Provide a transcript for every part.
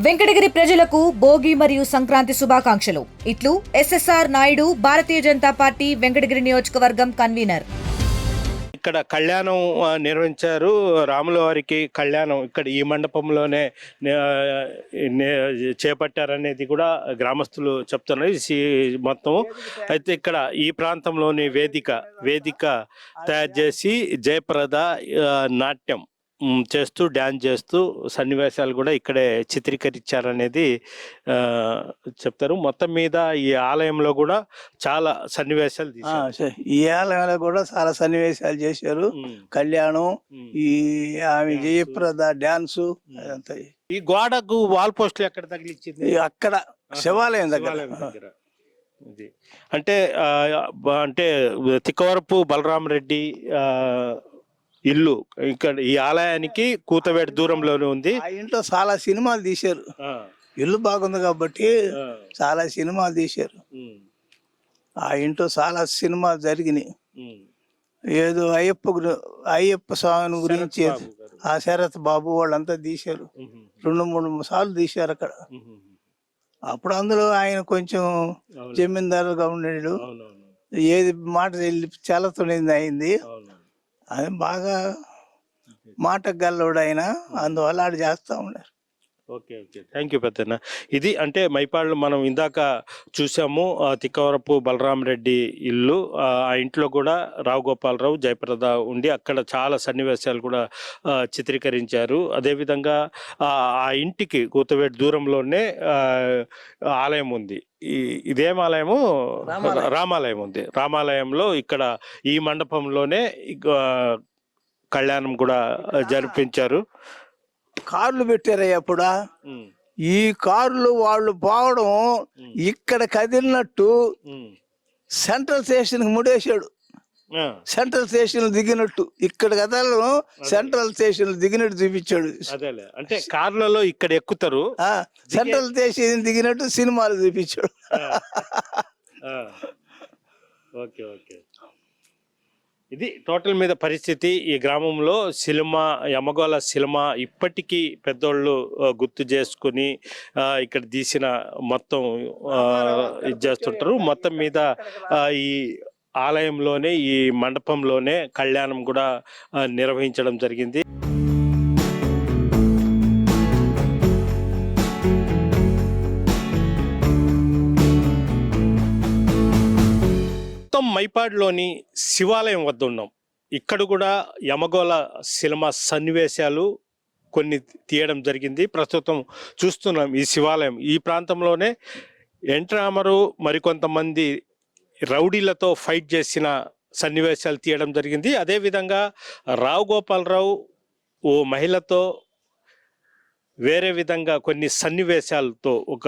వెంకటగిరి ప్రజలకు భోగి మరియు సంక్రాంతి శుభాకాంక్షలు. ఇట్లు ఎస్ఎస్ఆర్ నాయుడు, భారతీయ జనతా పార్టీ వెంకటగిరి నియోజకవర్గం కన్వీనర్. ఇక్కడ కళ్యాణం నిర్వహించారు. రాముల వారికి కళ్యాణం ఇక్కడ ఈ మండపంలోనే చేపట్టారనేది కూడా గ్రామస్తులు చెప్తున్నారు. మొత్తం అయితే ఇక్కడ ఈ ప్రాంతంలోని వేదిక తయారు చేసి జయప్రద నాట్యం చేస్తూ డ్యాన్స్ చేస్తూ సన్నివేశాలు కూడా ఇక్కడే చిత్రీకరించారనేది చెప్తారు. మొత్తం మీద ఈ ఆలయంలో కూడా చాలా సన్నివేశాలు ఈ ఆలయంలో కూడా చాలా సన్నివేశాలు చేశారు. కళ్యాణం, ఈ ఆమె జయప్రద డ్యాన్సు అదంతా. ఈ గోడకు వాల్ పోస్టులు ఎక్కడ తగిలిచ్చింది? అక్కడ శివాలయం దగ్గర. అంటే అంటే తిక్కవరపు బలరాం రెడ్డి ఇల్లు ఇక్కడ ఈ ఆలయానికి కూతవేట దూరంలోనే ఉంది. ఆ ఇంట్లో చాలా సినిమాలు తీశారు. ఇల్లు బాగుంది కాబట్టి చాలా సినిమాలు తీశారు. ఆ ఇంట్లో చాలా సినిమాలు జరిగినాయి. ఏదో అయ్యప్ప స్వామి గురించి ఆ శరత్ బాబు వాళ్ళంతా తీశారు. 2-3 సార్లు తీశారు అక్కడ. అప్పుడు అందులో ఆయన కొంచెం జమీందారుగా ఉండేడు. ఏది మాట చాలా తునింది అయింది. అది బాగా మాట గల్లోడు ఆయన, అందువల్ల ఆడు చేస్తూ ఉన్నారు. ఓకే, థ్యాంక్ యూ పెద్దన్న. ఇది అంటే మైపాడులో మనం ఇందాక చూసాము తిక్కవరపు బలరాం రెడ్డి ఇల్లు. ఆ ఇంట్లో కూడా రావు గోపాలరావు, జయప్రద ఉండి అక్కడ చాలా సన్నివేశాలు కూడా చిత్రీకరించారు. అదేవిధంగా ఆ ఇంటికి కూతవేట దూరంలోనే ఆలయం ఉంది. ఇదేం ఆలయము? రామాలయం ఉంది. రామాలయంలో ఇక్కడ ఈ మండపంలోనే కళ్యాణం కూడా జరిపించారు. కార్లు పెట్టారయ్యా అప్పుడు. ఈ కార్లు వాళ్ళు పోవడం ఇక్కడ కదిలినట్టు సెంట్రల్ స్టేషన్ ముడేశాడు. సెంట్రల్ స్టేషన్ దిగినట్టు ఇక్కడ కదలను సెంట్రల్ స్టేషన్ దిగినట్టు చూపించాడు. అంటే కార్లలో ఇక్కడ ఎక్కుతారు, సెంట్రల్ స్టేషన్ దిగినట్టు సినిమాలు చూపించాడు. ఓకే, ఇది టోటల్ మీద పరిస్థితి. ఈ గ్రామంలో యమగోళ సినిమా ఇప్పటికీ పెద్దోళ్ళు గుర్తు చేసుకుని ఇక్కడ తీసిన మొత్తం ఇది చేస్తుంటారు. మొత్తం మీద ఈ ఆలయంలోనే ఈ మండపంలోనే కళ్యాణం కూడా నిర్వహించడం జరిగింది. మైపాడులోని శివాలయం వద్ద ఉన్నాం. ఇక్కడ కూడా యమగోళ సినిమా సన్నివేశాలు కొన్ని తీయడం జరిగింది. ప్రస్తుతం చూస్తున్నాం ఈ శివాలయం ఈ ప్రాంతంలోనే ఎంట్రామరు మరికొంతమంది రౌడీలతో ఫైట్ చేసిన సన్నివేశాలు తీయడం జరిగింది. అదేవిధంగా రావు గోపాలరావు ఓ మహిళతో వేరే విధంగా కొన్ని సన్నివేశాలతో ఒక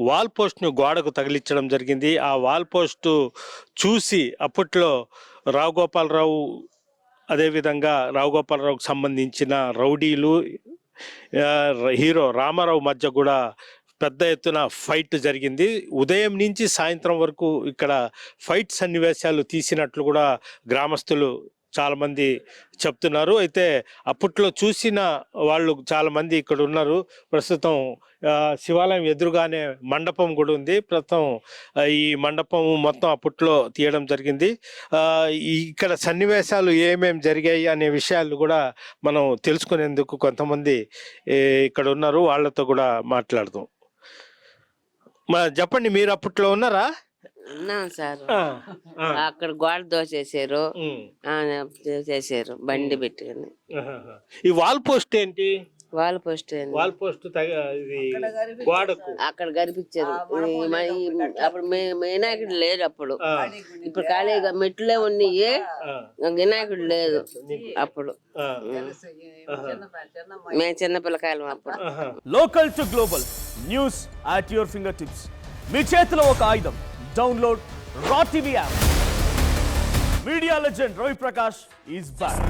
వాల్ పోస్ట్ను గోడకు తగిలించడం జరిగింది. ఆ వాల్ పోస్టు చూసి అప్పట్లో రావు గోపాలరావుకు సంబంధించిన రౌడీలు హీరో రామారావు మధ్య కూడా పెద్ద ఎత్తున ఫైట్ జరిగింది. ఉదయం నుంచి సాయంత్రం వరకు ఇక్కడ ఫైట్ సన్నివేశాలు తీసినట్లు కూడా గ్రామస్తులు చాలామంది చెప్తున్నారు. అయితే అప్పట్లో చూసిన వాళ్ళు చాలామంది ఇక్కడ ఉన్నారు. ప్రస్తుతం శివాలయం ఎదురుగానే మండపం కూడా ఉంది. ప్రస్తుతం ఈ మండపం మొత్తం అప్పట్లో తీయడం జరిగింది. ఇక్కడ సన్నివేశాలు ఏమేమి జరిగాయి అనే విషయాలు కూడా మనం తెలుసుకునేందుకు కొంతమంది ఇక్కడ ఉన్నారు. వాళ్ళతో కూడా మాట్లాడదాం. చెప్పండి, మీరు అప్పట్లో ఉన్నారా? ఉన్నాం సార్. అక్కడ గోడ దోసేసారు, చేసారు బండి పెట్టుకుని. ఈ వాల్ పోస్ట్ ఏంటి? వాల్ పోస్ట్ గోడకు అక్కడ కనిపించారు. అప్పుడు వినాయకుడు లేదు అప్పుడు. ఇప్పుడు ఖాళీగా మెట్లే ఉన్నాయి, వినాయకుడు లేదు అప్పుడు. మేము చిన్న పిల్లకాయలం అప్పుడు. Local to global news at your fingertips. మీ చేతిలో ఒక ఆయుధం. Download Raw TV app. Media legend Ravi Prakash is back.